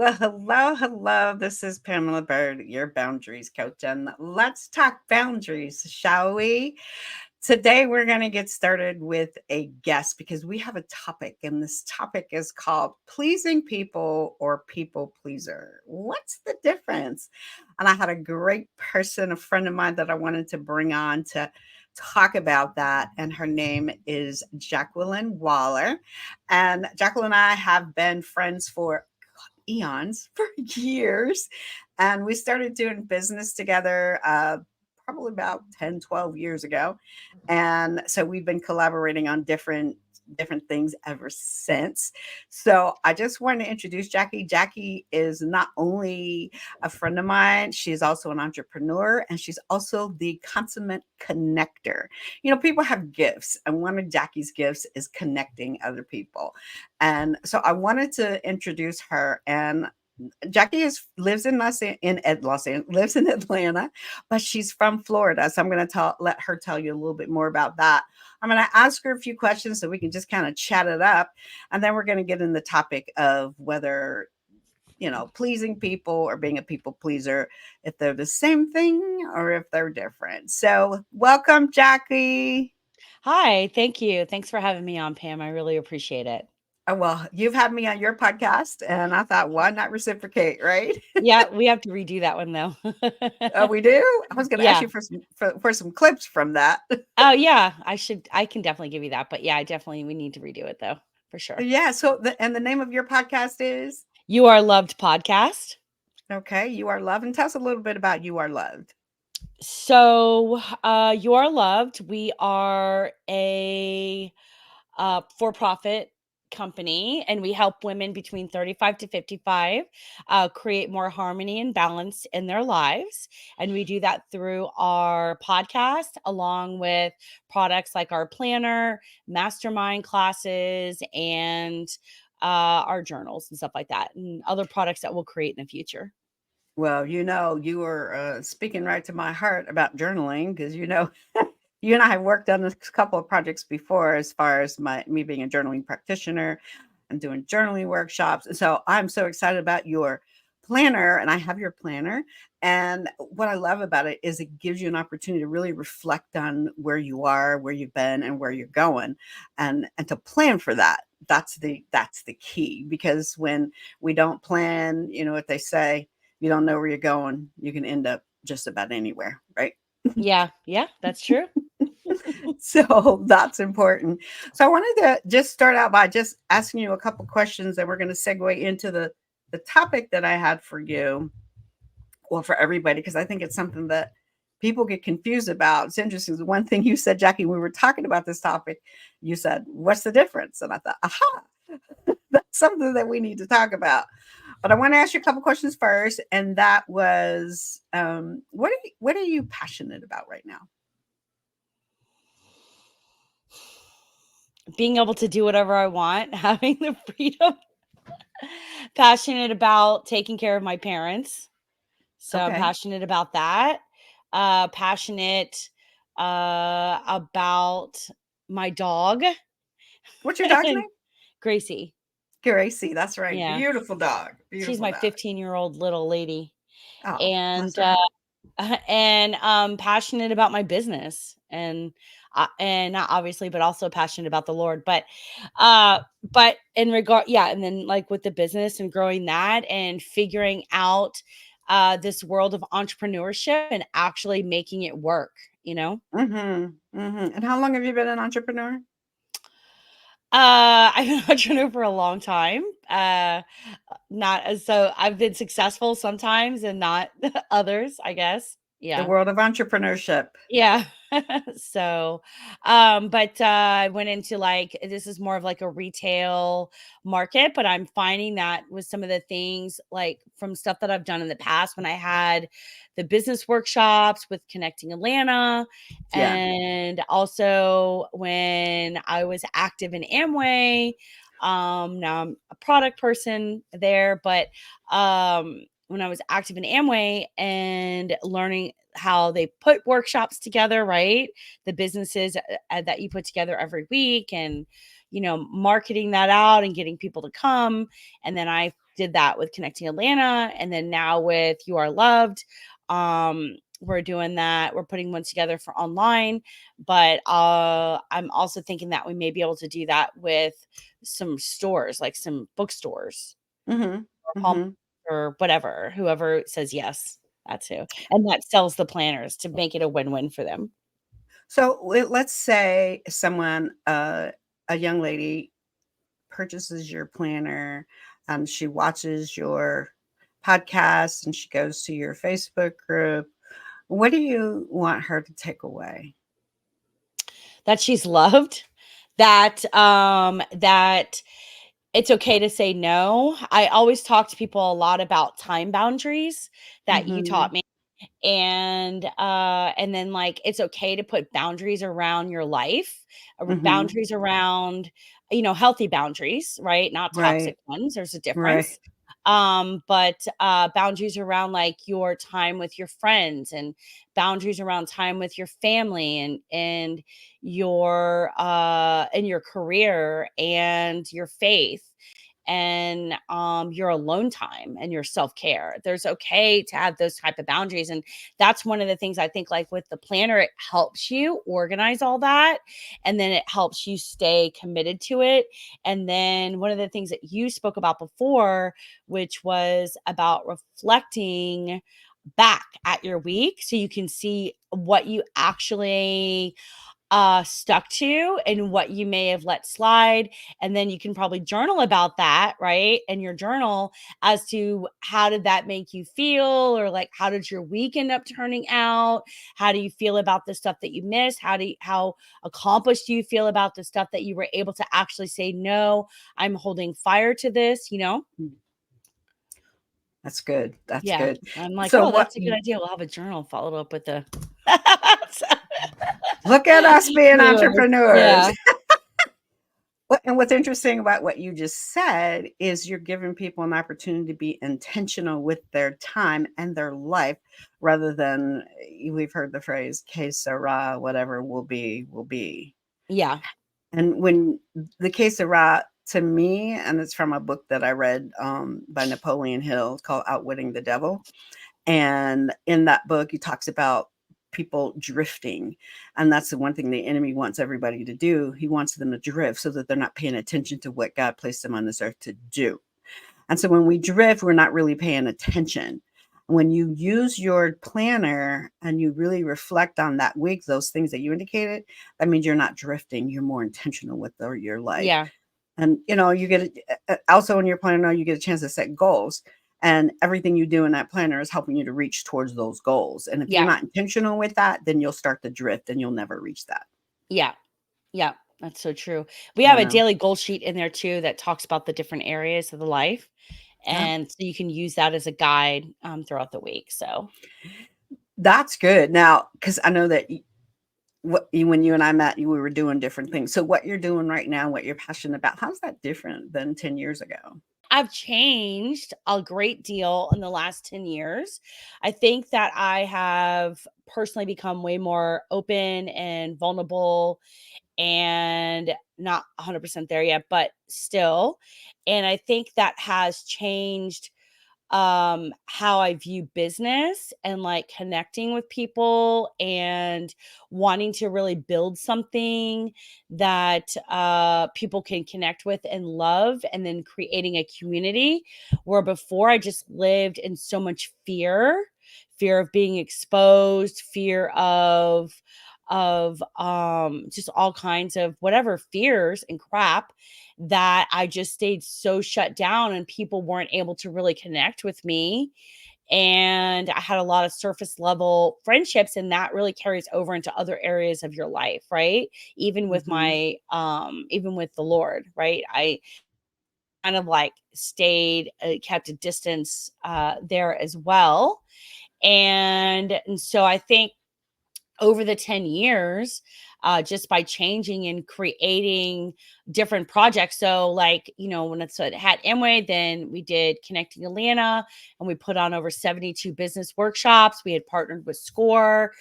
Well, hello, hello. This is Pamela Bird, your boundaries coach, and let's talk boundaries, shall we? Today, we're going to get started with a guest because we have a topic, and this topic is called pleasing people or people pleaser. What's the difference? And I had a great person, a friend of mine that I wanted to bring on to talk about that. And her name is Jacqueline Waller. And Jacqueline and I have been friends for eons, for years. And we started doing business together probably about 10, 12 years ago. And so we've been collaborating on different things ever since. So I just wanted to introduce Jackie. Jackie is not only a friend of mine, she's also an entrepreneur and she's also the consummate connector. People have gifts, and one of Jackie's gifts is connecting other people. And so I wanted to introduce her. And Jackie lives in lives in Atlanta, but she's from Florida. So I'm going to let her tell you a little bit more about that. I'm going to ask her a few questions so we can just kind of chat it up, and then we're going to get in the topic of whether pleasing people or being a people pleaser, if they're the same thing or if they're different. So welcome, Jackie. Hi, thank you. Thanks for having me on, Pam. I really appreciate it. Well, you've had me on your podcast, and I thought, why not reciprocate, right? Yeah, we have to redo that one though. We do. I was going to ask Yeah. you for some clips from that. Oh, yeah. I can definitely give you that. But yeah, we need to redo it though, for sure. Yeah. So the name of your podcast is You Are Loved podcast. okay. You Are Loved, and tell us a little bit about You Are Loved. So, You Are Loved. We are a for profit company, and we help women between 35 to 55 create more harmony and balance in their lives. And we do that through our podcast, along with products like our planner, mastermind classes, and our journals and stuff like that, and other products that we'll create in the future. Well, you were speaking right to my heart about journaling because you and I have worked on a couple of projects before, as far as me being a journaling practitioner and doing journaling workshops. And so I'm so excited about your planner, and I have your planner. And what I love about it is it gives you an opportunity to really reflect on where you are, where you've been, and where you're going, and to plan for that. That's the key, because when we don't plan, what they say, you don't know where you're going, you can end up just about anywhere, right? Yeah, yeah, that's true. So that's important. So I wanted to just start out by just asking you a couple questions, and we're going to segue into the topic that I had for you, well, for everybody, because I think it's something that people get confused about. It's interesting. The one thing you said, Jackie, when we were talking about this topic, you said, "What's the difference?" And I thought, aha, that's something that we need to talk about. But I want to ask you a couple questions first, and that was, what are you passionate about right now? Being able to do whatever I want, having the freedom. Passionate about taking care of my parents. So I'm Okay, passionate about that. Passionate about my dog. what's your dog's And name? Gracie. Gracie. That's right. Yeah. Beautiful dog. She's Beautiful my dog. 15-year-old little lady. Oh, bless And her heart. passionate about my business, and not obviously, but also passionate about the Lord. But in regard, yeah, and then like with the business and growing that and figuring out this world of entrepreneurship and actually making it work, you know. And how long have you been an entrepreneur? I've been an entrepreneur for a long time. Not as so I've been successful sometimes and not others, I guess. The Yeah. world of entrepreneurship. Yeah. So, but I went into like this is more of like a retail market, but I'm finding that with some of the things like from stuff that I've done in the past when I had the business workshops with Connecting Atlanta, Yeah. and also when I was active in Amway. Now I'm a product person there, but when I was active in Amway and learning how they put workshops together, right? The businesses that you put together every week, and marketing that out and getting people to come. And then I did that with Connecting Atlanta, and then now with You Are Loved. We're doing that. We're putting one together for online, but I'm also thinking that we may be able to do that with some stores, like some bookstores Mhm. or home Mhm. or whatever, whoever says yes, that's who. And that sells the planners to make it a win-win for them. So, let's say someone, a young lady purchases your planner, she watches your podcast, and she goes to your Facebook group. What do you want her to take away? That she's loved, that it's okay to say no. I always talk to people a lot about time boundaries that you taught Mhm. me. And then, like, it's okay to put boundaries around your life, Mhm. boundaries around, healthy boundaries, right? Not toxic Right. ones. There's a Right. difference. But boundaries around, like, your time with your friends, and boundaries around time with your family, and your career and your faith, and your alone time and your self-care. There's okay to have those type of boundaries. And that's one of the things I think, like with the planner, it helps you organize all that, and then it helps you stay committed to it. And then one of the things that you spoke about before, which was about reflecting back at your week so you can see what you actually stuck to and what you may have let slide. And then you can probably journal about that, right? In your journal, as to how did that make you feel, or like how did your week end up turning out? How do you feel about the stuff that you missed? How accomplished do you feel about the stuff that you were able to actually say, no, I'm holding fire to this, you know? Mm, that's good, that's Yeah. good. I'm like, So oh, what that's a good idea. We'll have a journal followed up with a look at us being yours. entrepreneurs. Yeah. And what's interesting about what you just said is you're giving people an opportunity to be intentional with their time and their life rather than we've heard the phrase "que sera," whatever will be, will be. Yeah. And when the "que sera" to me, and it's from a book that I read by Napoleon Hill called Outwitting the Devil. And in that book, he talks about people drifting. And that's the one thing the enemy wants everybody to do. He wants them to drift so that they're not paying attention to what God placed them on this earth to do. And so when we drift, we're not really paying attention. When you use your planner and you really reflect on that week, those things that you indicated, that means you're not drifting. You're more intentional with your life. Yeah. And, you get also in your planner, you get a chance to set goals. And everything you do in that planner is helping you to reach towards those goals. And if you're Yeah. not intentional with that, then you'll start to drift and you'll never reach that. Yeah. Yeah, that's so true. We have You a know? daily goal sheet in there too that talks about the different areas of the life, Yeah. and so you can use that as a guide, throughout the week, so That's good. Now, because I know that when you and I met, we were doing different things. So what you're doing right now, what you're passionate about, how's that different than 10 years ago? I've changed a great deal in the last 10 years. I think that I have personally become way more open and vulnerable, and not 100% there yet, but still, and I think that has changed how I view business, and like connecting with people, and wanting to really build something that people can connect with and love, and then creating a community, where before I just lived in so much fear of being exposed, fear of just all kinds of whatever fears and crap, that I just stayed so shut down, and people weren't able to really connect with me. And I had a lot of surface level friendships, and that really carries over into other areas of your life, right? Even with Mhm. even with the Lord, right? I kind of like stayed kept a distance there as well. And so I think over the 10 years, just by changing and creating different projects. So, like, when it had Amway, then we did Connecting Atlanta, and we put on over 72 business workshops. We had partnered with SCORE,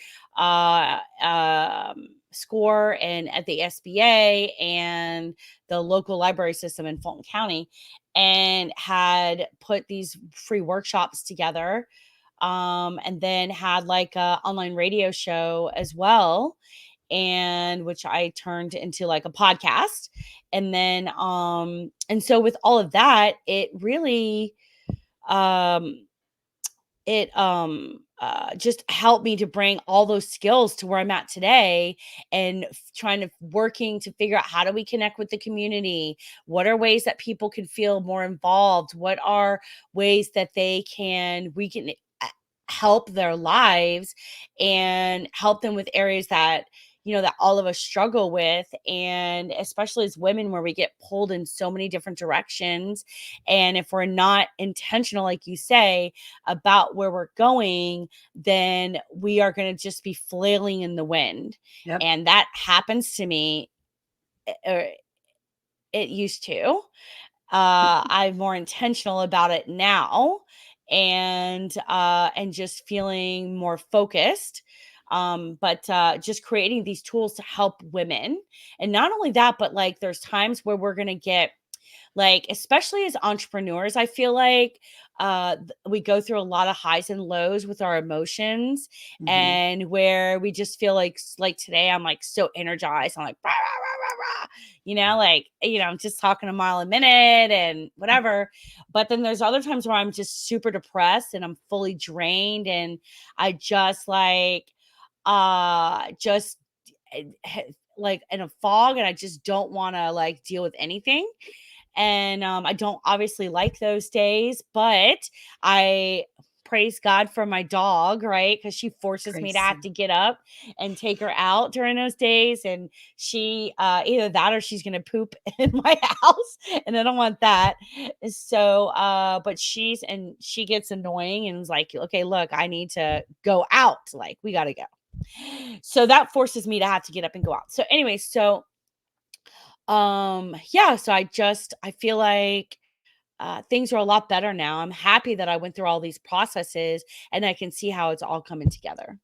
score and at the SBA and the local library system in Fulton County, and had put these free workshops together, and then had like a online radio show as well, and which I turned into like a podcast. And so with all of that, it really um just helped me to bring all those skills to where I'm at today, and trying to working to figure out how do we connect with the community? What are ways that people can feel more involved? What are ways that we can help their lives and help them with areas that that all of us struggle with, and especially as women, where we get pulled in so many different directions, and if we're not intentional, like you say, about where we're going, then we are going to just be flailing in the wind. Yep. And that happens to me, or it used to. I'm more intentional about it now, and just feeling more focused. But just creating these tools to help women. And not only that, but like there's times where we're gonna get, like, especially as entrepreneurs, I feel like we go through a lot of highs and lows with our emotions, Mhm. and where we just feel like today I'm like so energized. I'm like, "Rah, rah, rah, rah, rah," like, I'm just talking a mile a minute and whatever. But then there's other times where I'm just super depressed and I'm fully drained, and I just just like in a fog, and I just don't want to like deal with anything. And I don't obviously like those days, but I praise God for my dog, right? Because she forces me to have Gracie. to get up and take her out during those days. And she, either that or she's going to poop in my house. And I don't want that. So, but she gets annoying and was like, okay, look, I need to go out. Like, we got to go. So that forces me to have to get up and go out. So, anyway, yeah, so I feel like things are a lot better now. I'm happy that I went through all these processes, and I can see how it's all coming together.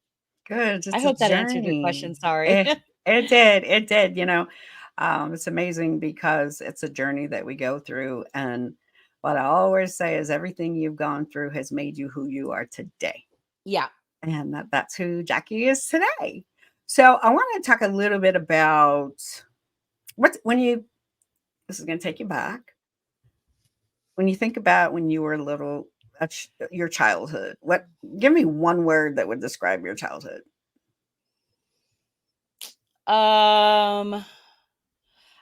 Good, I it's a hope that answered your question. journey. Sorry. It did, it did, it's amazing because it's a journey that we go through, and what I always say is everything you've gone through has made you who you are today, Yeah. and that's who Jackie is today. So, I wanna talk a little bit about what when you this is gonna take you back. When you think about when you were little, your childhood, what give me one word that would describe your childhood. Um,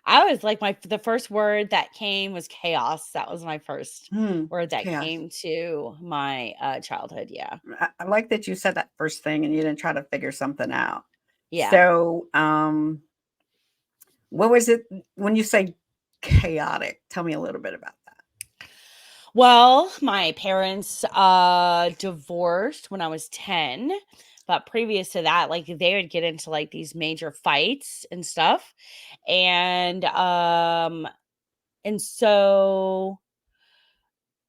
I was like the first word that came was chaos. That was my first word that Chaos. came to my childhood. Yeah. I like that you said that first thing and you didn't try to figure something out. Yeah. So, what was it when you say chaotic? Tell me a little bit about that. Well, my parents divorced when I was 10, but previous to that, like they would get into like these major fights and stuff. And so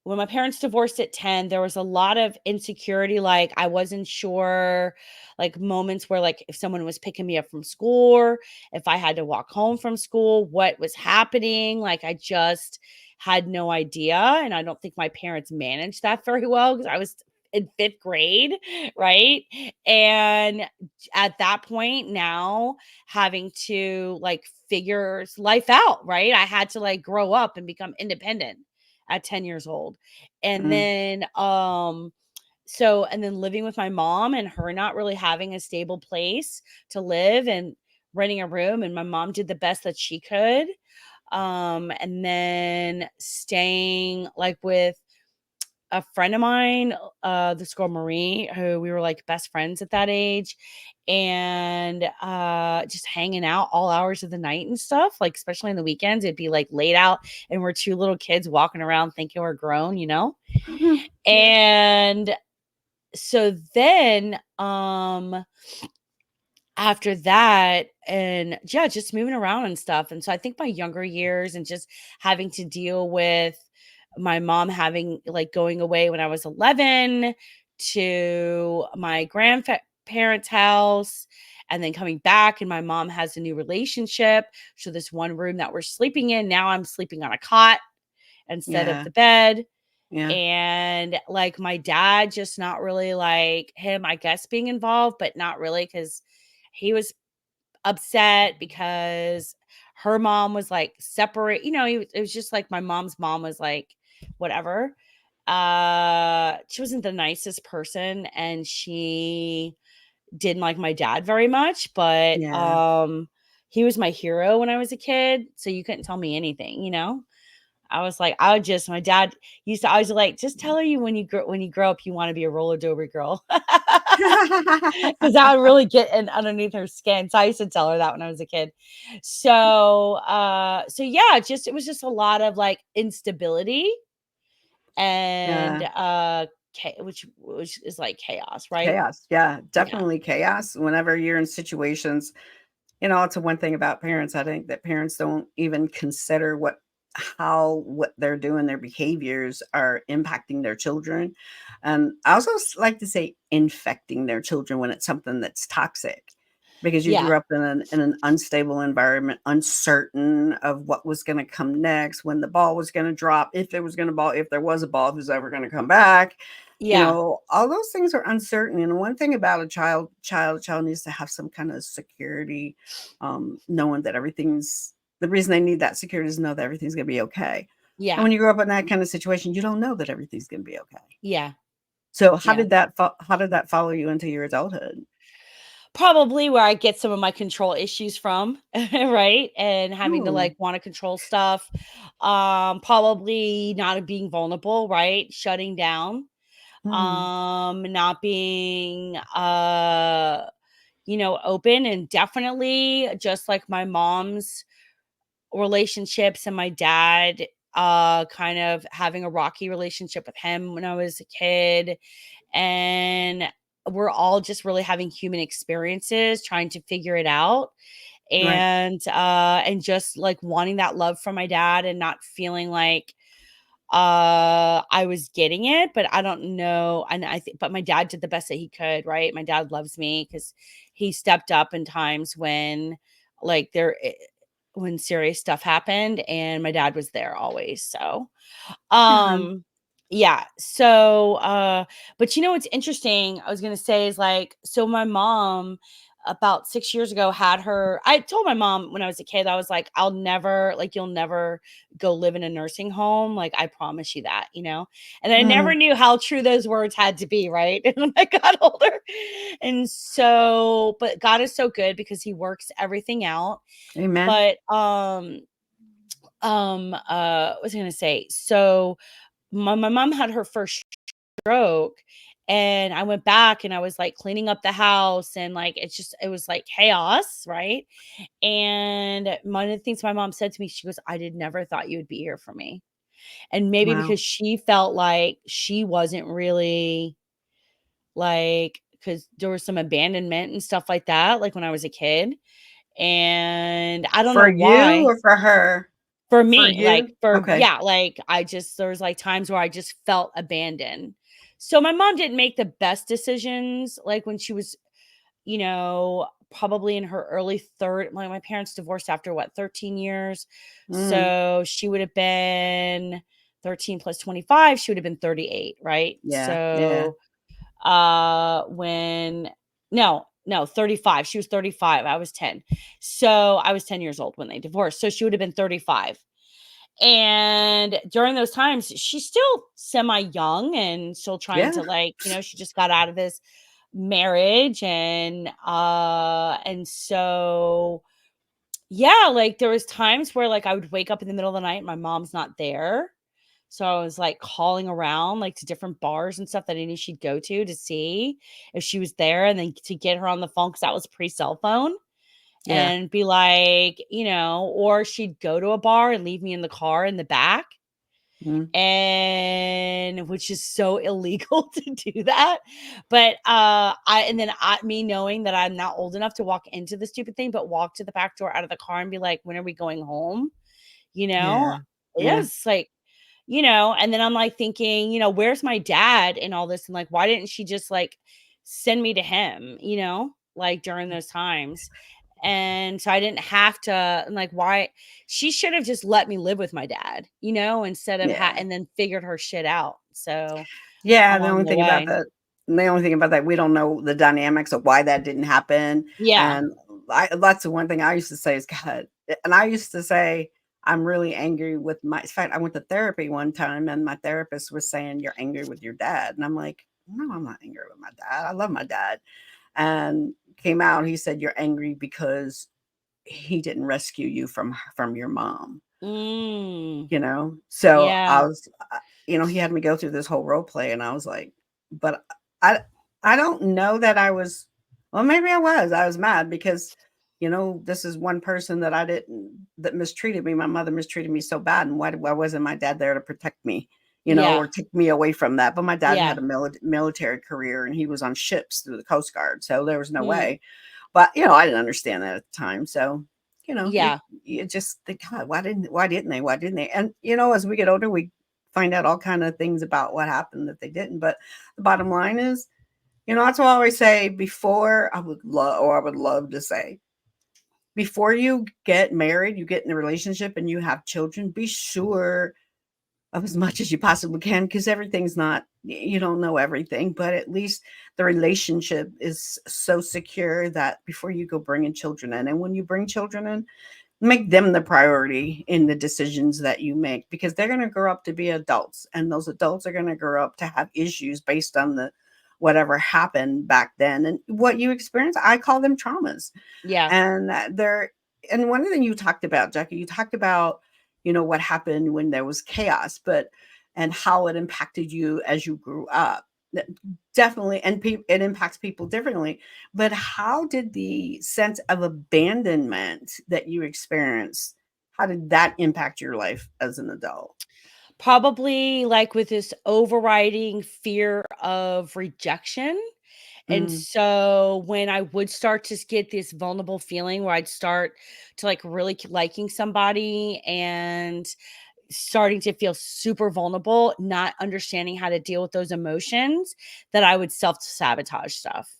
when my parents divorced at 10, there was a lot of insecurity. Like, I wasn't sure, like, moments where, like, if someone was picking me up from school, or if I had to walk home from school, what was happening. Like, I just had no idea. And I don't think my parents managed that very well because I was in fifth grade. Right. And at that point, now having to like figure life out, right? I had to like grow up and become independent at 10 years old. And Mm, then and then living with my mom and her not really having a stable place to live, and renting a room, and my mom did the best that she could. And then staying like with a friend of mine, this girl Marie, who we were like best friends at that age, and just hanging out all hours of the night and stuff. Like, especially on the weekends, it'd be like late out, and we're two little kids walking around thinking we're grown. mhm, yeah. And so then, after that, and yeah, just moving around and stuff. And so I think my younger years, and just having to deal with my mom having like going away when I was 11 to my grandparents' house, and then coming back, and my mom has a new relationship. So this one room that we're sleeping in, now I'm sleeping on a cot instead of Yeah. the bed. Yeah. And like my dad, just not really like him, I guess, being involved, but not really because he was upset because her mom was like separate. It was just like my mom's mom was like, whatever. She wasn't the nicest person, and she didn't like my dad very much, but Yeah. he was my hero when I was a kid. So you couldn't tell me anything. I was like, I would just my dad used to always like, just tell her you when you grow up you want to be a roller derby girl. Because that would really get in underneath her skin. So I used to tell her that when I was a kid. So yeah, just it was just a lot of like instability and Yeah. which is like chaos, right? Chaos. Yeah, Yeah. definitely chaos whenever you're in situations. It's a one thing about parents. I think that parents don't even consider what they're doing, their behaviors are impacting their children. And I also like to say infecting their children when it's something that's toxic. Because you Yeah. grew up in an unstable environment, uncertain of what was going to come next, when the ball was going to drop, if there was going to ball, if there was a ball, if it was ever going to come back. Yeah. All those things are uncertain. And one thing about a child needs to have some kind of security, knowing that everything's the reason they need that security is to know that everything's going to be okay. And Yeah. when you grow up in that kind of situation, you don't know that everything's going to be okay. Yeah. So Yeah. how did that follow you into your adulthood? Probably where I get some of my control issues from, right? And having to Ooh. like want to control stuff. Probably not being vulnerable, right? Shutting down. Mm, Not being open, and definitely just like my mom's relationships and my dad kind of having a rocky relationship with him when I was a kid, and we're all just really having human experiences trying to figure it out, right. and just like wanting that love from my dad and not feeling like I was getting it, but I don't know. And I think, but my dad did the best that he could, right? My dad loves me because he stepped up in times when like when serious stuff happened, and my dad was there always. So Yeah. yeah. So but what's interesting, I was gonna say is like, so my mom about 6 years ago I told my mom when I was a kid, I was like, you'll never go live in a nursing home. Like, I promise you that. And I never Mm, knew how true those words had to be, right? And when I got older. And so, but God is so good because he works everything out. amen. But what was I gonna say? So my mom had her first stroke, and I went back and I was like cleaning up the house, and like it was like chaos, right? And one of the things my mom said to me, she goes, I did never thought you would be here for me. And maybe Wow. because she felt like she wasn't really like, because there was some abandonment and stuff like that, like when I was a kid. And I don't For know you why. or for her? For For me, like, you? for Okay. yeah, like, there was, like, times where I just felt abandoned. So, my mom didn't make the best decisions, like, when she was, probably in her early my parents divorced after, what, 13 years? Mm, So, she would have been 13 plus 25, she would have been 38, right? yeah, yeah, So, when no, 35, she was 35, I was 10. So, I was 10 years old when they divorced, so she would have been 35. And during those times, she's still semi young and still trying yeah, to like, she just got out of this marriage, and so yeah, like there was times where like I would wake up in the middle of the night and my mom's not there. So I was like calling around like to different bars and stuff that I knew she'd go to see if she was there, and then to get her on the phone because that was pre-cell phone, yeah. and be like, or she'd go to a bar and leave me in the car in the back, Mm, and which is so illegal to do that. But me knowing that I'm not old enough to walk into the stupid thing, but walk to the back door out of the car and be like, when are we going home? You know? yeah, yeah. Yes, like, and then I'm like thinking, where's my dad in all this? And like, why didn't she just like send me to him? like during those times. And so I didn't have to, I'm like, why? She should have just let me live with my dad, instead of Yeah. and then figured her shit out. So Yeah, the along only the thing about way. that the only thing about that, we don't know the dynamics of why that didn't happen, Yeah. and that's the one thing I used to say is, "God," and I used to say, "I'm really angry with my." In fact, I went to therapy one time, and my therapist was saying, "You're angry with your dad," and I'm like, "No, I'm not angry with my dad. I love my dad." And came out, he said, "You're angry because he didn't rescue you from your mom." Mm. So Yeah. he had me go through this whole role play, and I was like, but I I don't know that I was, well, maybe I was mad because, this is one person that I didn't that mistreated me. My mother mistreated me so bad, and why wasn't my dad there to protect me, Yeah. or take me away from that? But my dad Yeah. had a military career, and he was on ships through the Coast Guard, so there was no Mm. way. But, I didn't understand that at the time. So, you Yeah. you just think, God, why didn't they? Why didn't they? And, as we get older, we find out all kind of things about what happened that they didn't. But the bottom line is, that's what I always say before I would love to say, before you get married, you get in a relationship and you have children, be sure of as much as you possibly can, because everything's not, you don't know everything, but at least the relationship is so secure that before you go bringing children in, and when you bring children in, make them the priority in the decisions that you make, because they're going to grow up to be adults, and those adults are going to grow up to have issues based on the whatever happened back then and what you experienced. I call them traumas. Yeah. And they're and one thing you talked about, Jackie, you talked about, what happened when there was chaos, but and how it impacted you as you grew up. Definitely, and it impacts people differently. But how did the sense of abandonment that you experienced, how did that impact your life as an adult? Probably like with this overriding fear of rejection. And Mm, so when I would start to get this vulnerable feeling where I'd start to like really liking somebody and starting to feel super vulnerable, not understanding how to deal with those emotions, that I would self sabotage stuff.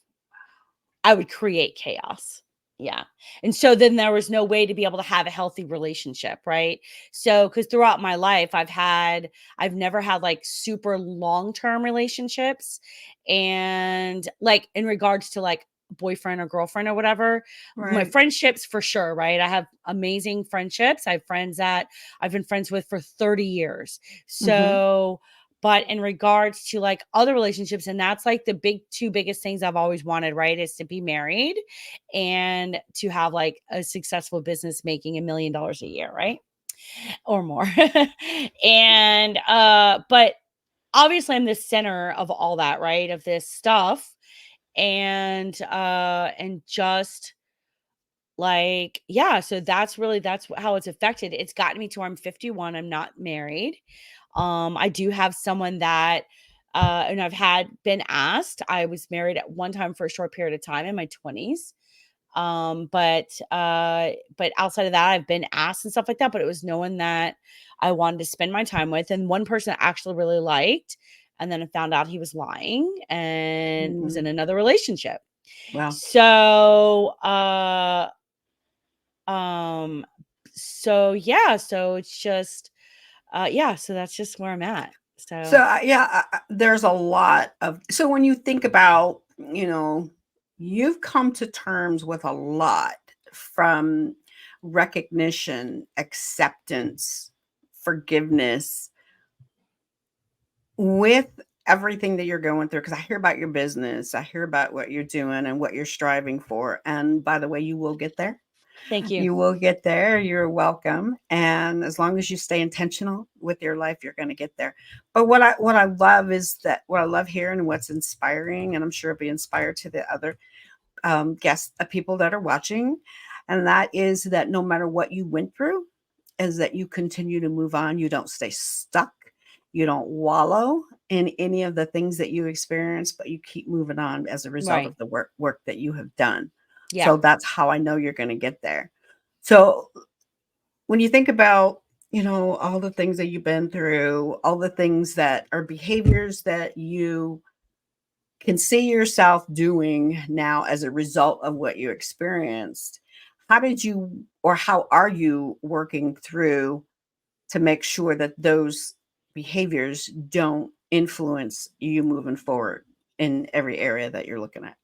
I would create chaos. Yeah. And so then there was no way to be able to have a healthy relationship, right? So cuz throughout my life I've never had like super long-term relationships, and like in regards to like boyfriend or girlfriend or whatever, my right. friendships for sure, right? I have amazing friendships. I have friends that I've been friends with for 30 years. Hmm. So but in regards to like other relationships, and that's like the big two biggest things I've always wanted, right? Is to be married and to have like a successful business making $1 million a year, right? Or more. And but obviously I'm the center of all that, right? Of this stuff. And just like, yeah, so that's how it's affected. It's gotten me to where I'm 51, I'm not married. I do have someone that and I've had been asked. I was married at one time for a short period of time in my 20s. But outside of that, I've been asked and stuff like that, but it was no one that I wanted to spend my time with. And one person I actually really liked, and then I found out he was lying and was in Mm, another relationship. well, So, um, so yeah, so it's just, yeah, so that's just where I'm at. so So yeah, there's a lot of, so when you think about, you've come to terms with a lot, from recognition, acceptance, forgiveness, with everything that you're going through, because I hear about your business, I hear about what you're doing and what you're striving for. And by the way, you will get there. thank you. You will get there. You're welcome. And as long as you stay intentional with your life, you're going to get there. But what I love is that what I love hearing and what's inspiring, and I'm sure it'll be inspired to the other guests, people that are watching, and that is that no matter what you went through, is that you continue to move on. You don't stay stuck. You don't wallow in any of the things that you experience, but you keep moving on as a result Right. of the work that you have done. Yeah. So that's how I know you're going to get there. So when you think about, all the things that you've been through, all the things that are behaviors that you can see yourself doing now as a result of what you experienced, how did you or how are you working through to make sure that those behaviors don't influence you moving forward in every area that you're looking at?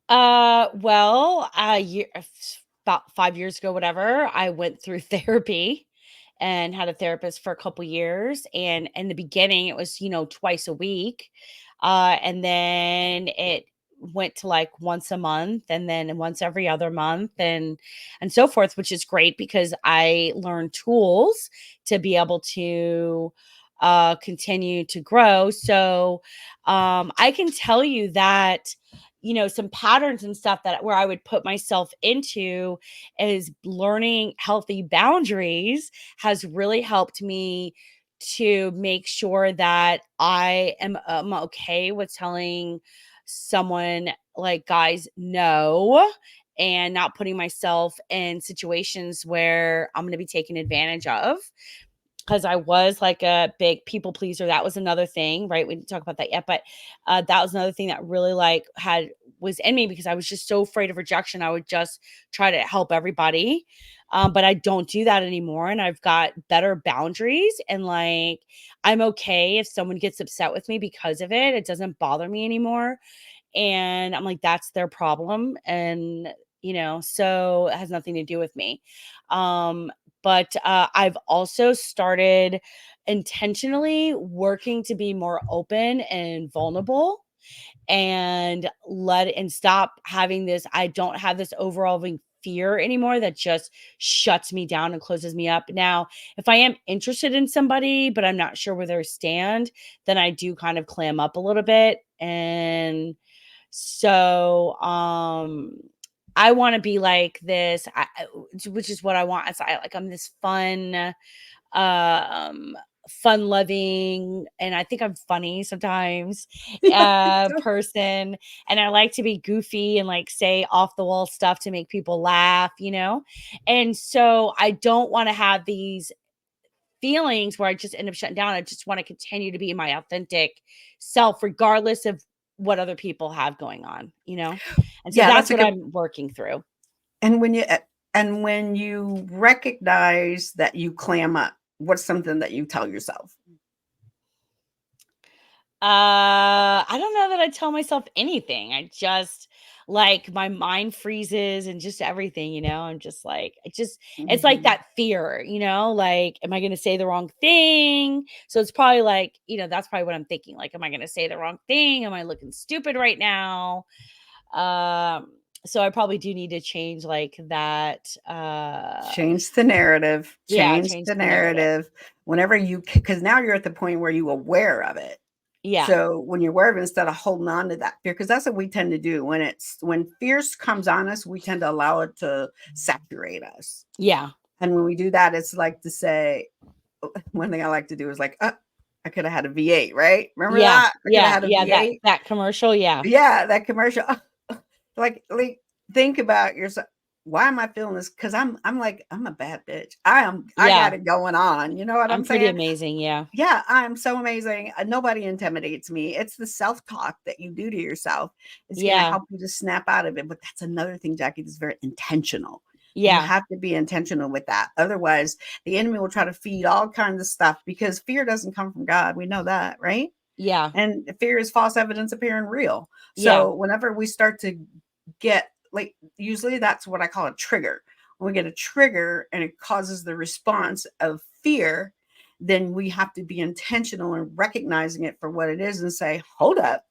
Well, about 5 years ago, whatever, I went through therapy and had a therapist for a couple years. And in the beginning, it was, twice a week. And then it went to like once a month and then once every other month and so forth, which is great because I learned tools to be able to continue to grow. So I can tell you that some patterns and stuff that where I would put myself into is learning healthy boundaries has really helped me to make sure that I am okay with telling someone like guys no and not putting myself in situations where I'm going to be taken advantage of because I was like a big people pleaser. That was another thing, right? We didn't talk about that yet, but that was another thing that really like had was in me because I was just so afraid of rejection. I would just try to help everybody. But I don't do that anymore. And I've got better boundaries. And like, I'm okay if someone gets upset with me because of it. It doesn't bother me anymore. And I'm like, that's their problem. And, so it has nothing to do with me. But I've also started intentionally working to be more open and vulnerable and stop having this. I don't have this overwhelming fear anymore that just shuts me down and closes me up. Now, if I am interested in somebody, but I'm not sure where they stand, then I do kind of clam up a little bit. And so, I want to be like this, which is what I want. I'm this um, fun loving, and I think I'm funny sometimes, person. And I like to be goofy and like say off the wall stuff to make people laugh. And so I don't want to have these feelings where I just end up shutting down. I just want to continue to be my authentic self, regardless of what other people have going on. And so Yeah, that's that's a what good. I'm working through. And when you recognize that you clam up, what's something that you tell yourself? I don't know that I tell myself anything. I just like my mind freezes and just everything. I'm just like, it's like Mhm. that fear, like, am I going to say the wrong thing? So it's probably like, that's probably what I'm thinking. Like, am I going to say the wrong thing? Am I looking stupid right now? Um, so I probably do need to change like that. Change the narrative. Yeah, Change change the the narrative. narrative whenever because now you're at the point where you're aware of it. Yeah. So when you're aware of it, instead of holding on to that fear, because that's what we tend to do when fears comes on us, we tend to allow it to saturate us. Yeah. And when we do that, it's like to say, one thing I like to do is like, I could have had a V8, right? Remember Yeah. that? I could have Yeah. had a Yeah. That V8. that commercial. Yeah. Yeah, that commercial. Like think about yourself. Why am I feeling this? Because I'm like, I'm a bad bitch. I Yeah. got it going on. You know what I'm I'm pretty saying? amazing. Yeah. Yeah, I'm so amazing. Nobody intimidates me. It's the self-talk that you do to yourself. It's going to Yeah. help you to snap out of it. But that's another thing, Jackie, that's very intentional. You Yeah. have to be intentional with that. Otherwise, the enemy will try to feed all kinds of stuff because fear doesn't come from God. We know that, right? Yeah. And fear is false evidence appearing real. Yeah. So whenever we start to get like, usually that's what I call a trigger. When we get a trigger and it causes the response of fear, then we have to be intentional in recognizing it for what it is and say, hold up,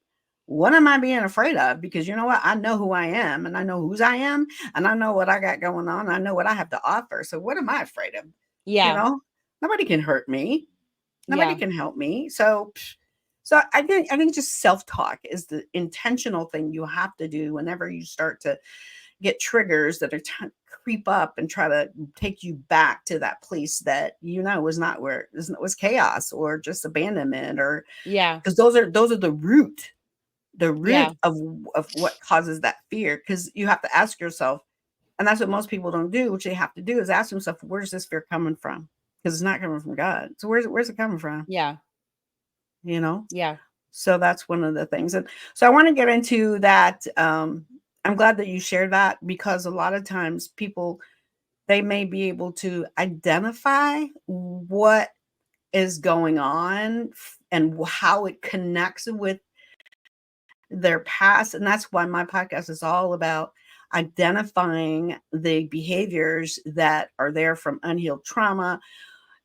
what am I being afraid of? Because you know what? I know who I am and I know whose I am and I know what I got going on. I know what I have to offer. So what am I afraid of? You Yeah. know, nobody can hurt me. Nobody Yeah. can help me. So I think just self-talk is the intentional thing you have to do whenever you start to get triggers that are creep up and try to take you back to that place that was not where was chaos or just abandonment, or Yeah. because those are the root Yeah. of what causes that fear, because you have to ask yourself, and that's what most people don't do. What they have to do is ask themselves, where's this fear coming from? Because it's not coming from God. So where's it coming from? Yeah. You know? Yeah. So that's one of the things. And so I want to get into that. I'm glad that you shared that, because a lot of times people, they may be able to identify what is going on and how it connects with their past. And that's why my podcast is all about identifying the behaviors that are there from unhealed trauma,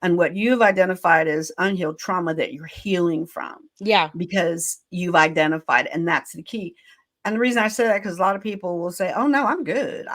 and what you've identified as unhealed trauma that you're healing from, Yeah. because you've identified, and that's the key. And the reason I say that, because a lot of people will say, oh no, I'm good,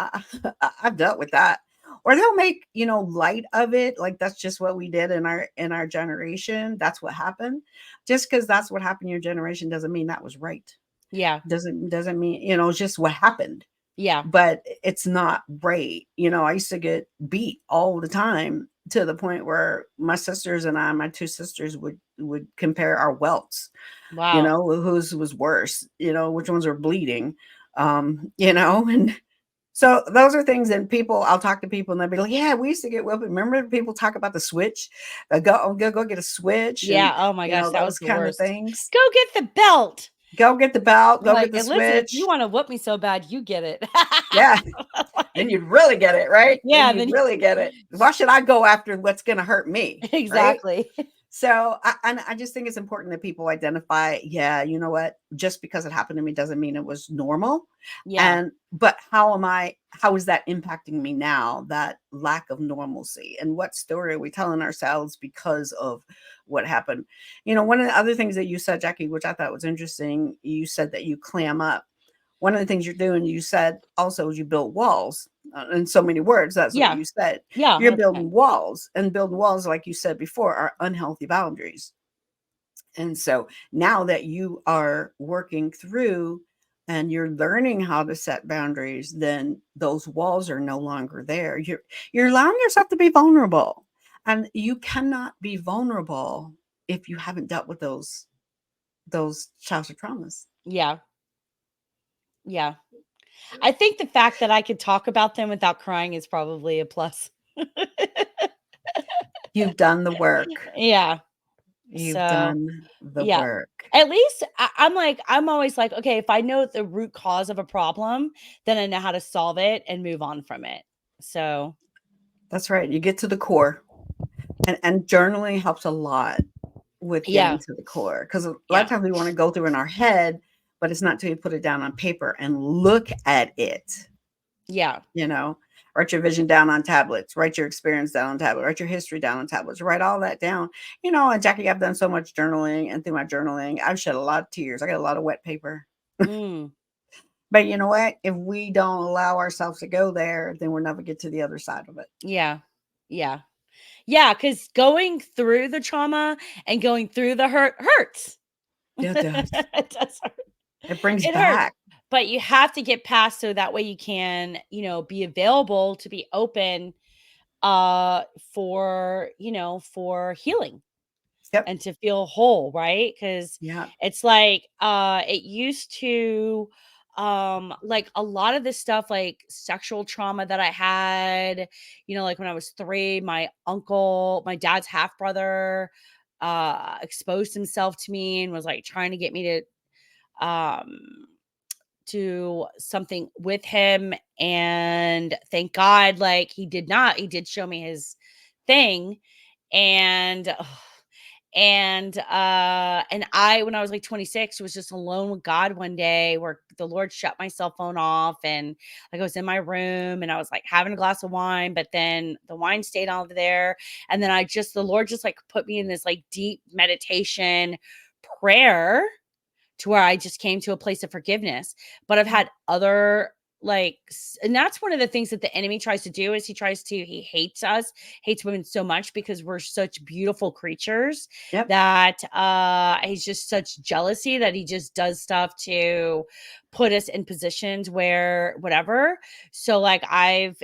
I've dealt with that, or they'll make, light of it, like that's just what we did in our generation, that's what happened. Just because that's what happened in your generation doesn't mean that was right. Yeah. Doesn't mean, it's just what happened. Yeah. But it's not right. I used to get beat all the time, to the point where my sisters and my two sisters would compare our welts, Wow. whose was worse, which ones are bleeding. And so those are things that people, I'll talk to people and they'll be like, yeah, we used to get whipped. Remember people talk about the switch? Go get a switch, and Yeah. Oh my gosh, that was those the kind of worst. things. Go get the belt. Go get the belt, I'm go like, get the and listen, if you switch. want to whoop me so bad, you get it. Yeah. Then Like, you'd really get it, right? Then yeah. you'd Then really get it. Why should I go after what's going to hurt me, right? exactly. So I just think it's important that people identify, yeah, you know what? Just because it happened to me doesn't mean it was normal. Yeah. But how is that impacting me now? That lack of normalcy, and what story are we telling ourselves because of what happened? One of the other things that you said, Jackie, which I thought was interesting, you said that you clam up. One of the things you're doing, you said also, is you build walls. In so many words, that's what Yeah. you said. Yeah. You're 100%. building walls, and building walls, like you said before, are unhealthy boundaries. And so now that you are working through and you're learning how to set boundaries, then those walls are no longer there. You're allowing yourself to be vulnerable. And you cannot be vulnerable if you haven't dealt with those childhood traumas. Yeah. Yeah. I think the fact that I could talk about them without crying is probably a plus. You've done the work. Yeah. You've So, done the yeah. work. At least I'm always like, okay, if I know the root cause of a problem, then I know how to solve it and move on from it. So, That's right. You get to the core. And journaling helps a lot with getting yeah. to the core, because a lot of Yeah. times we want to go through in our head, but it's not till you put it down on paper and look at it, Yeah. you know. Write your vision down on tablets, write your experience down on tablets, write your history down on tablets, write all that down. And Jackie, I've done so much journaling, and through my journaling, I've shed a lot of tears. I got a lot of wet paper. Mm. But you know what? If we don't allow ourselves to go there, then we'll never get to the other side of it. Yeah. Yeah. Yeah, because going through the trauma and going through the hurt hurts. Yeah, it does. It does hurt. It brings It hurts, back. but you have to get past so that way you can, be available to be open, uh, for healing Yep. and to feel whole, right? Because Yeah. it's like, it used to, like, a lot of this stuff, like, sexual trauma that I had, like, when I was 3, my dad's half brother, exposed himself to me and was, like, trying to get me um to something with him, and thank God, like, he did show me his thing, and and I, when I was like 26, was just alone with God one day where the Lord shut my cell phone off, and like I was in my room and I was like having a glass of wine, but then the wine stayed over there. And then the Lord just like put me in this like deep meditation prayer to where I just came to a place of forgiveness. But I've had other and that's one of the things that the enemy tries to do is he hates us, hates women so much because we're such beautiful creatures Yep. that he's just such jealousy that he just does stuff to put us in positions where whatever. So like I've,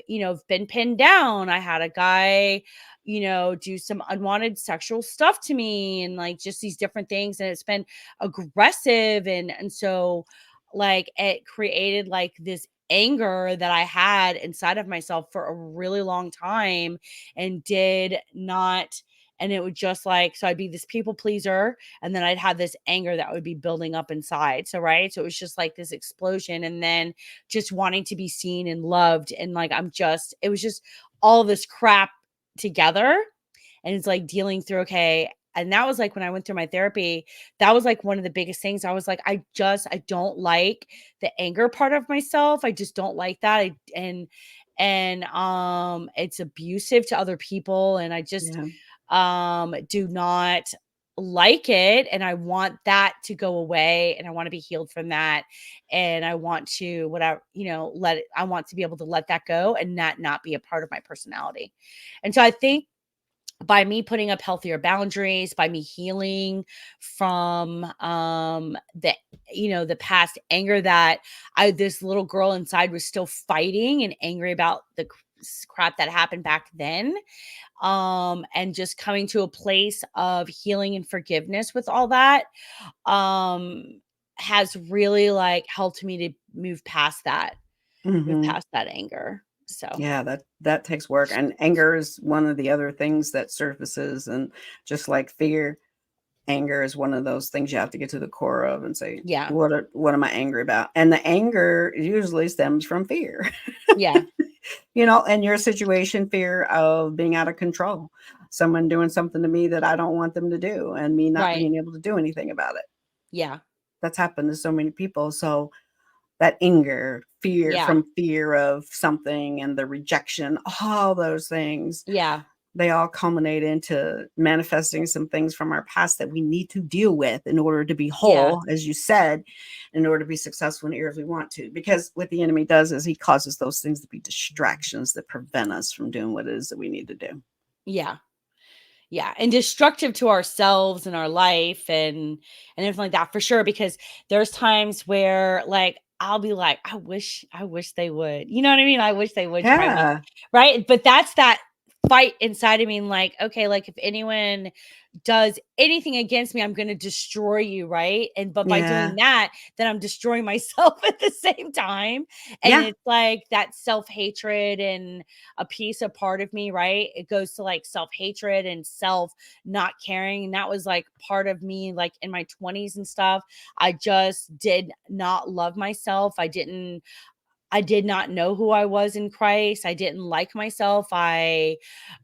been pinned down. I had a guy do some unwanted sexual stuff to me and like just these different things. And it's been aggressive. And so like it created like this anger that I had inside of myself for a really long time and did not And it would just like, so I'd be this people pleaser, and then I'd have this anger that would be building up inside. So, right. So it was just like this explosion. And then just wanting to be seen and loved. And like, it was just all this crap together. And it's like dealing through, okay. And that was like when I went through my therapy, that was like one of the biggest things. I was like, I don't like the anger part of myself. I just don't like that. It's abusive to other people. And I just Yeah. do not like it, and I want that to go away, and I want to be healed from that, and I want to whatever, let it, I want to be able to let that go and not be a part of my personality. And so I think by me putting up healthier boundaries, by me healing from the past anger that I this little girl inside was still fighting and angry about the crap that happened back then, and just coming to a place of healing and forgiveness with all that, um has really like helped me to move Hmm. past that anger. So Yeah, that takes work. And anger is one of the other things that surfaces. And just like fear, anger is one of those things you have to get to the core of and say, yeah, what am I angry about? And the anger usually stems from fear. yeah, In your situation, fear of being out of control, someone doing something to me that I don't want them to do, and me not right, being able to do anything about it. yeah, That's happened to so many people. So that anger, yeah, fear of something and the rejection, all those things, yeah, they all culminate into manifesting some things from our past that we need to deal with in order to be yeah, whole, as you said, in order to be successful in the areas we want to. Because what the enemy does is he causes those things to be distractions that prevent us from doing what it is that we need to do. yeah. Yeah, and destructive to ourselves and our life and everything like that for sure, because there's times where like I'll be like, I wish they would. You know what I mean? I wish they would try me. Yeah. Right? But that's that fight inside of me, and like, okay, like if anyone does anything against me, I'm going to destroy you, right? And but by doing Yeah. that, then I'm destroying myself at the same time. And Yeah. it's like that self-hatred and a piece, a part of me, right? It goes to like self-hatred and self not caring. And that was like part of me, like in my 20s and stuff. I just did not love myself. I did not know who I was in Christ. I didn't like myself. I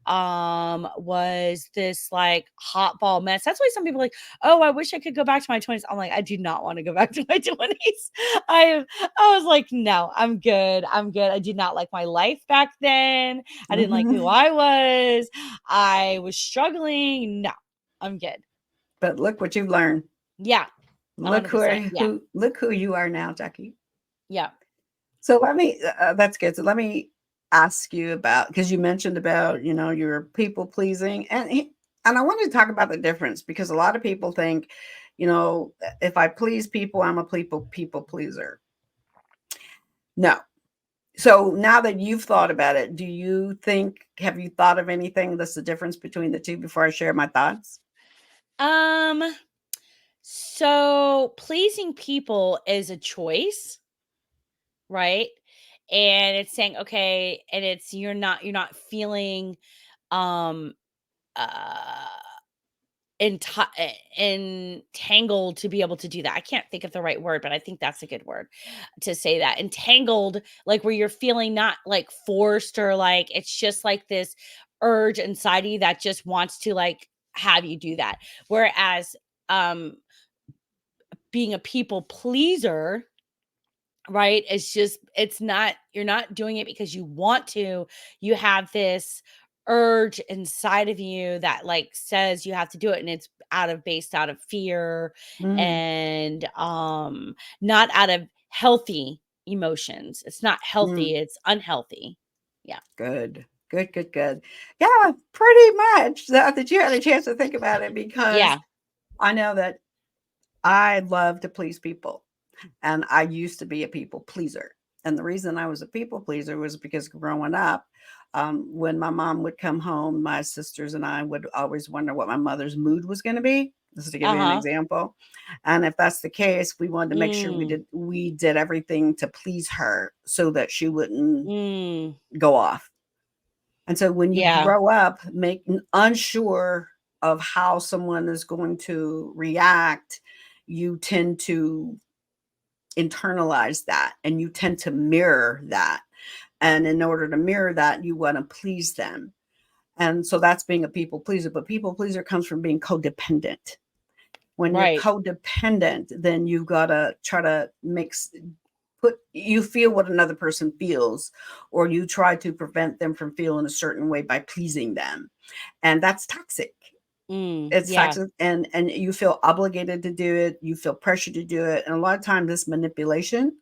was this like hot ball mess. That's why some people are like, "Oh, I wish I could go back to my 20s." I'm like, "I do not want to go back to my 20s." I was like, "No, I'm good. I'm good." I did not like my life back then. I didn't like who Hmm. I was. I was struggling. No. I'm good. But look what you've learned. Yeah. Look 100%. Yeah. look who you are now, Jackie. Yeah. So let me, that's good. So let me ask you about, because you mentioned about, your people pleasing, and I wanted to talk about the difference, because a lot of people think, if I please people, I'm a people pleaser. No. So now that you've thought about it, have you thought of anything that's the difference between the two before I share my thoughts? Um So pleasing people is a choice, right? And it's saying, okay, and it's you're not feeling um uh entangled to be able to do that. I can't think of the right word, but I think that's a good word to say that. Entangled, like where you're feeling not like forced, or like it's just like this urge inside of you that just wants to like have you do that. Whereas um being a people pleaser, right? It's not, you're not doing it because you want to. You have this urge inside of you that like says you have to do it, and it's based out of fear, Mm, and not out of healthy emotions. It's not mm, healthy, it's unhealthy. Yeah. good. Good, good, good. Yeah, pretty much. That you had a chance to think about it, because Yeah. I know that I love to please people. And I used to be a people pleaser. And the reason I was a people pleaser was because growing up, when my mom would come home, my sisters and I would always wonder what my mother's mood was going to be. This is to give you an Uh-huh. example. And if that's the case, we wanted to make sure Mm. we did everything to please her so that she wouldn't Mm. go off. And so when you Yeah. grow up making unsure, of how someone is going to react, you tend to internalize that and you tend to mirror that. And in order to mirror that, you want to please them. And so that's being a people pleaser. But people pleaser comes from being codependent. When you're Right. codependent, then you gotta try to mix put you feel what another person feels, or you try to prevent them from feeling a certain way by pleasing them. And that's toxic. It's Yeah. toxic, and you feel obligated to do it, you feel pressure to do it, and a lot of times it's manipulation,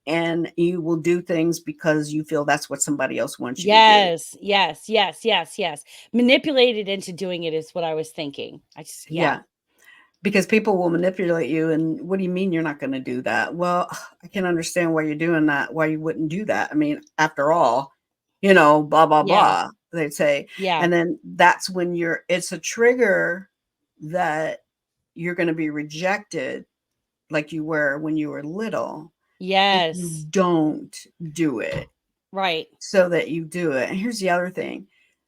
and you will do things because you feel that's what somebody else wants you to do. Yes. Yes. Yes. Yes. Yes. Manipulated into doing it is what I was thinking. I just, yeah. Yeah. Because people will manipulate you, and what do you mean you're not going to do that? Well, I can understand why you're doing that, why you wouldn't do that. I mean, after all, blah blah Yeah. blah, they'd say. Yeah. And then that's when it's a trigger that you're going to be rejected, like you were when you were little, if you Yes. don't do it, Right. so that you do it. And here's the other thing.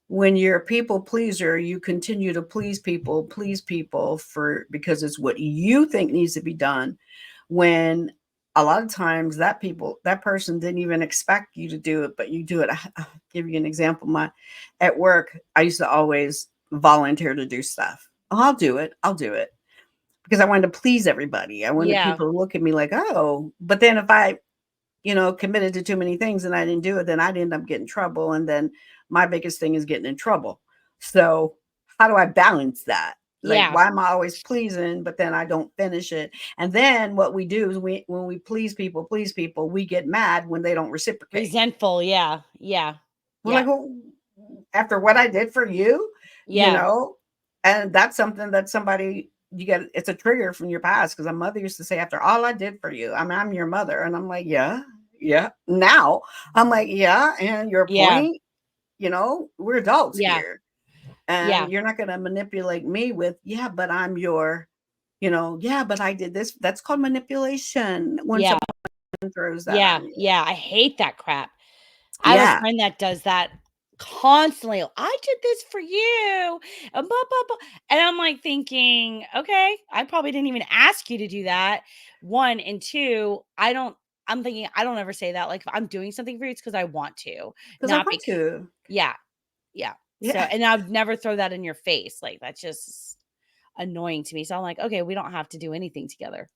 When you're a people pleaser, you continue to please people for because it's what you think needs to be done. When a lot of times that person didn't even expect you to do it, but you do it. I'll give you an example. At work, I used to always volunteer to do stuff. Oh, I'll do it. I'll do it because I wanted to please everybody. I wanted Yeah. people to look at me like, oh, but then if I committed to too many things and I didn't do it, then I'd end up getting in trouble. And then my biggest thing is getting in trouble. So how do I balance that? Like, Yeah. why am I always pleasing, but then I don't finish it? And then what we do is when we please people, we get mad when they don't reciprocate. Resentful. Yeah. Yeah. We're Yeah. like, well, after what I did for you, you Yeah. know, and that's something that somebody you get it's a trigger from your past because my mother used to say, after all I did for you, I mean, I'm your mother. And I'm like, yeah, yeah. Now I'm like, yeah, and your Yeah. point, we're adults Yeah. here. Yeah. And you're not gonna manipulate me with, yeah, but I'm your, yeah, but I did this. That's called manipulation when Yeah. someone throws that Yeah. on you. Yeah. I hate that crap. I have a Yeah. friend that does that constantly. I did this for you. And blah, blah, blah. And I'm like thinking, okay, I probably didn't even ask you to do that. One and two, I'm thinking I don't ever say that. Like if I'm doing something for you, it's because I want to, Because I not want because to. yeah, yeah. So Yeah. and I would never throw that in your face. Like that's just annoying to me. So I'm like, okay, we don't have to do anything together.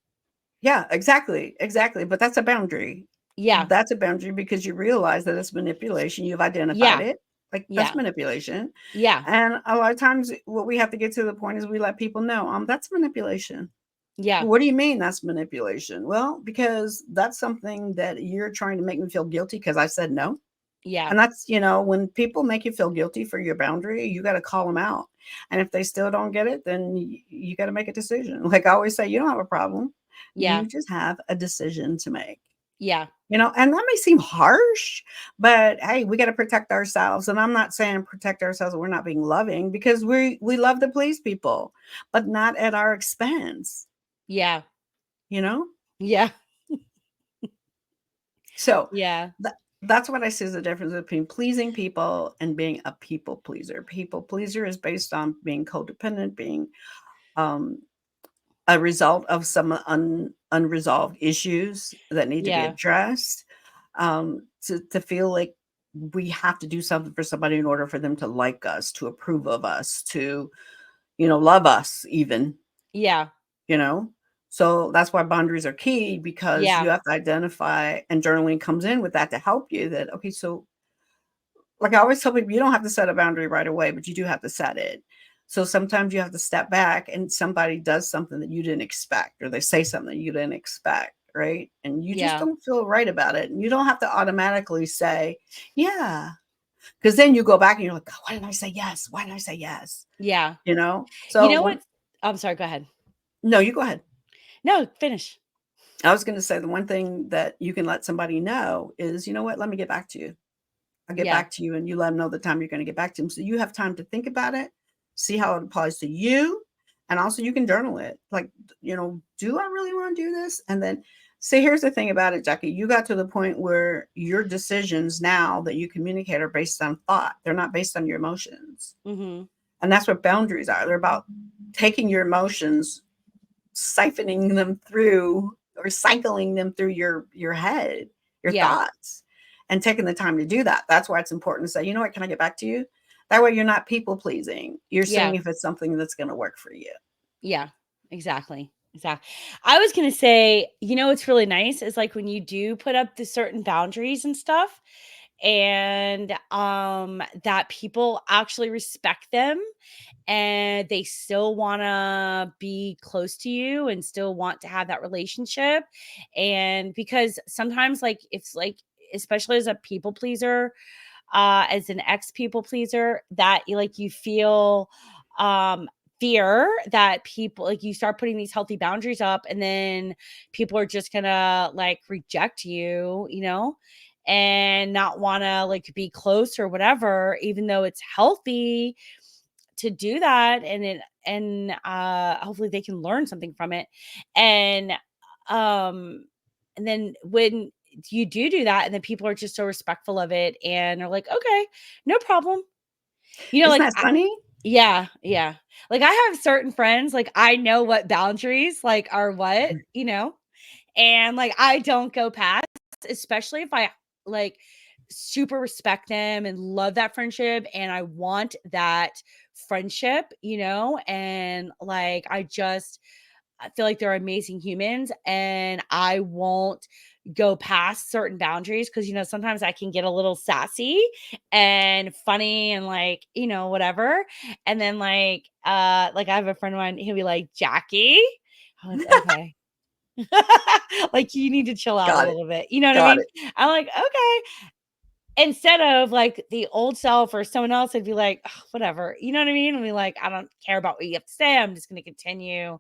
Yeah, exactly, exactly, but that's a boundary. Yeah. That's a boundary because you realize that it's manipulation, you've identified Yeah. it, like, that's Yeah. manipulation, Yeah. and a lot of times, what we have to get to the point is we let people know, "That's manipulation." Yeah. "What do you mean that's manipulation?" "Well, because that's something that you're trying to make me feel guilty because I said no." Yeah. And that's, when people make you feel guilty for your boundary, you gotta call them out, and if they still don't get it, then you gotta make a decision. Like I always say, "You don't have a problem, Yeah. you just have a decision to make." Yeah. And that may seem harsh, but hey, we got to protect ourselves. And I'm not saying protect ourselves, we're not being loving because we love to please people, but not at our expense, Yeah. you know? Yeah. So Yeah. that's what I see as the difference between pleasing people and being a people pleaser. People pleaser is based on being codependent, being um, a result of some unresolved issues that need to be Yeah. addressed, to feel like we have to do something for somebody in order for them to like us, to approve of us, to love us even, Yeah. you know so that's why boundaries are key, because Yeah. you have to identify, and journaling comes in with that to help you, that okay, so like I always tell people, you don't have to set a boundary right away, but you do have to set it. So sometimes you have to step back and somebody does something that you didn't expect, or they say something you didn't expect, right? And you just Yeah. don't feel right about it. And you don't have to automatically say, yeah, because then you go back and you're like, "Oh, why did I say yes? Why did I say yes?" Yeah. You So know one, what? I'm sorry, go ahead. no, you go ahead. No, finish. I was going to say the one thing that you can let somebody know is, you know what, let me get back to you. I'll get Yeah. back to you, and you let them know the time you're going to get back to them. So you have time to think about it, see how it applies to you. And also you can journal it. Like, do I really want to do this? And then see, here's the thing about it, Jackie. You got to the point where your decisions now that you communicate are based on thought. They're not based on your emotions. Mhm. And that's what boundaries are. They're about taking your emotions, siphoning them through or cycling them through your head, your Yeah. thoughts, and taking the time to do that. That's why it's important to say, you know what, can I get back to you? That way you're not people pleasing. You're Yeah. seeing if it's something that's going to work for you. Yeah. Exactly. Exactly. I was gonna say, what's really nice is like when you do put up the certain boundaries and stuff, and that people actually respect them and they still want to be close to you and still want to have that relationship. And because sometimes, like, it's like, especially as a people pleaser, as an ex people pleaser, that you feel um fear that people, like, you start putting these healthy boundaries up and then people are just gonna like reject you, and not want to like be close or whatever, even though it's healthy to do that. And hopefully they can learn something from it. And um and then when you do that, and then people are just so respectful of it and are like, okay, no problem, Isn't like, that funny? yeah, yeah. Like, I have certain friends, like, I know what boundaries, like, are what, and, like, I don't go past, especially if I, like, super respect them and love that friendship, and I want that friendship, and, like, I feel like they're amazing humans, and I won't go past certain boundaries because, sometimes I can get a little sassy and funny and like, whatever. And then like I have a friend of mine, he'll be like, Jackie. I'm like, okay. Like, you need to chill out a Got it. little bit. You know what I Got mean? it. I'm like, okay. Instead of like the old self or someone else, I'd be like, "Ugh, whatever." You know what I mean? And be like, I don't care about what you have to say. I'm just going to continue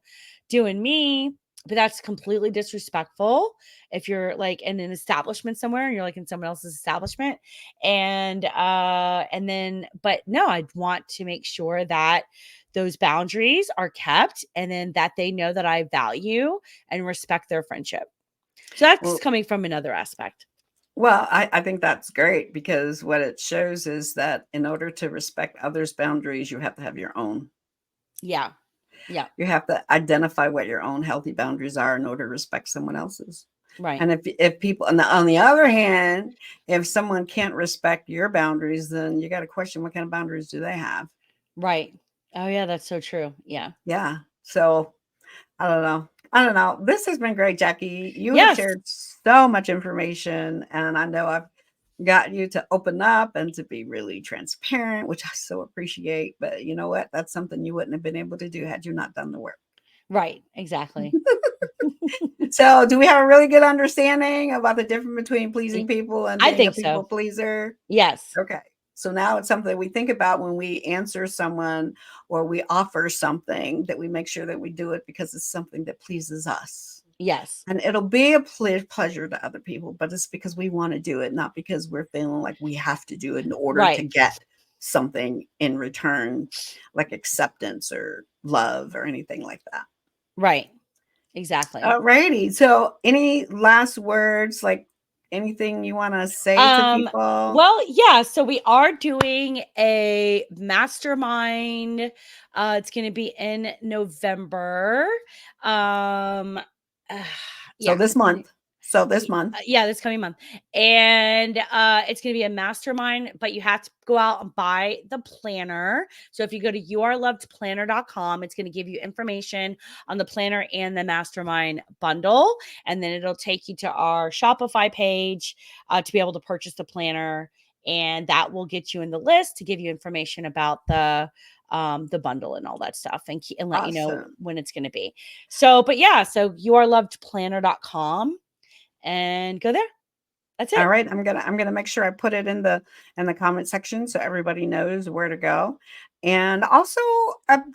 doing me. But that's completely disrespectful if you're like in an establishment somewhere and you're like in someone else's establishment. And then, but no, I'd want to make sure that those boundaries are kept and then that they know that I value and respect their friendship. So that's Well, coming from another aspect. well, I think that's great because what it shows is that in order to respect others' boundaries, you have to have your own. Yeah. Yeah. You have to identify what your own healthy boundaries are in order to respect someone else's. Right. And if people, on the other hand, if someone can't respect your boundaries, then you got to question what kind of boundaries do they have? Right. Oh, yeah, that's so true. Yeah. Yeah. So I don't know. I don't know. This has been great, Jackie. You have Yes. shared so much information, and I know I've got you to open up and to be really transparent, which I so appreciate. But you know what? That's something you wouldn't have been able to do had you not done the work. Right. Exactly. So, do we have a really good understanding about the difference between pleasing Y people and I being a think so. people pleaser? Yes. Okay. So now it's something we think about when we answer someone or we offer something, that we make sure that we do it because it's something that pleases us. Yes. And it'll be a pleasure to other people, but it's because we want to do it, not because we're feeling like we have to do it in order to Right. get something in return, like acceptance or love or anything like that. Right. Exactly. Alrighty. So, any last words, like anything you want to say to Um, people? well, yeah, so we are doing a mastermind. It's gonna be in November. Um, So yeah, this it's gonna month. So this month. Yeah, this coming month. And it's going to be a mastermind, but you have to go out and buy the planner. So if you go to yourlovedplanner.com, it's going to give you information on the planner and the mastermind bundle. And then it'll take you to our Shopify page to be able to purchase the planner. And that will get you in the list to give you information about the bundle and all that stuff, and let you know Awesome. when it's going to be. So, but yeah, so yourlovedplanner.com and go there. That's All it. right. I'm gonna make sure I put it in the comment section so everybody knows where to go. And also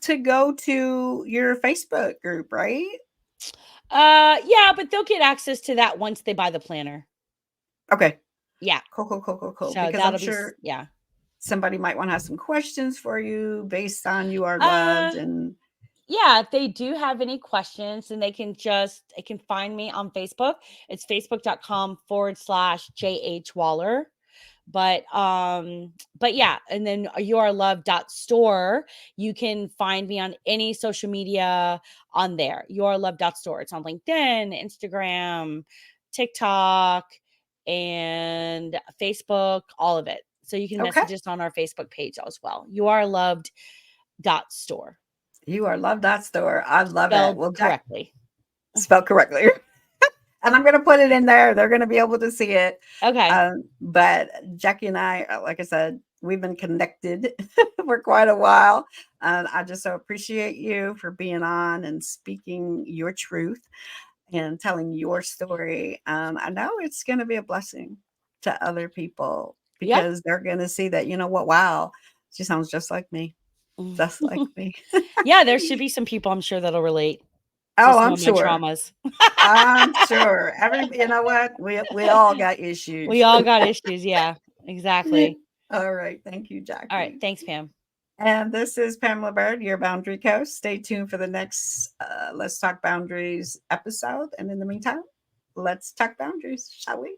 to go to your Facebook group, right? Yeah, but they'll get access to that once they buy the planner. Okay. Yeah. Cool, cool, cool, cool, cool. So Because I'm that'll be sure yeah. somebody might want to have some questions for you based on you are Uh loved and yeah, if they do have any questions, then they can find me on Facebook. It's facebook.com/JH Waller. But yeah, and then yourlove.store, you can find me on any social media on there. Yourlove.store. It's on LinkedIn, Instagram, TikTok, and Facebook, all of it. So you can Okay. message us on our Facebook page as well. Youareloved.store. You are love that store. I love it. Spelled Well, Jack, correctly. spelled correctly. And I'm going to put it in there. They're going to be able to see it. Okay. But Jackie and I, like I said, we've been connected for quite a while. And I just so appreciate you for being on and speaking your truth and telling your story. I know it's going to be a blessing to other people Yeah. because they're going to see that, you know what? Wow, she sounds just like me, just like me. Yeah, there should be some people I'm sure that'll relate to Oh, some I'm of my sure. traumas. I'm sure. You know what? We all got We issues. all got issues. Yeah, exactly. All right. Thank you, All right. Jackie. Thanks, Pam. And this is Pamela Bird, your boundary coach. Stay tuned for the next Let's Talk Boundaries episode. And in the meantime, let's talk boundaries, shall we?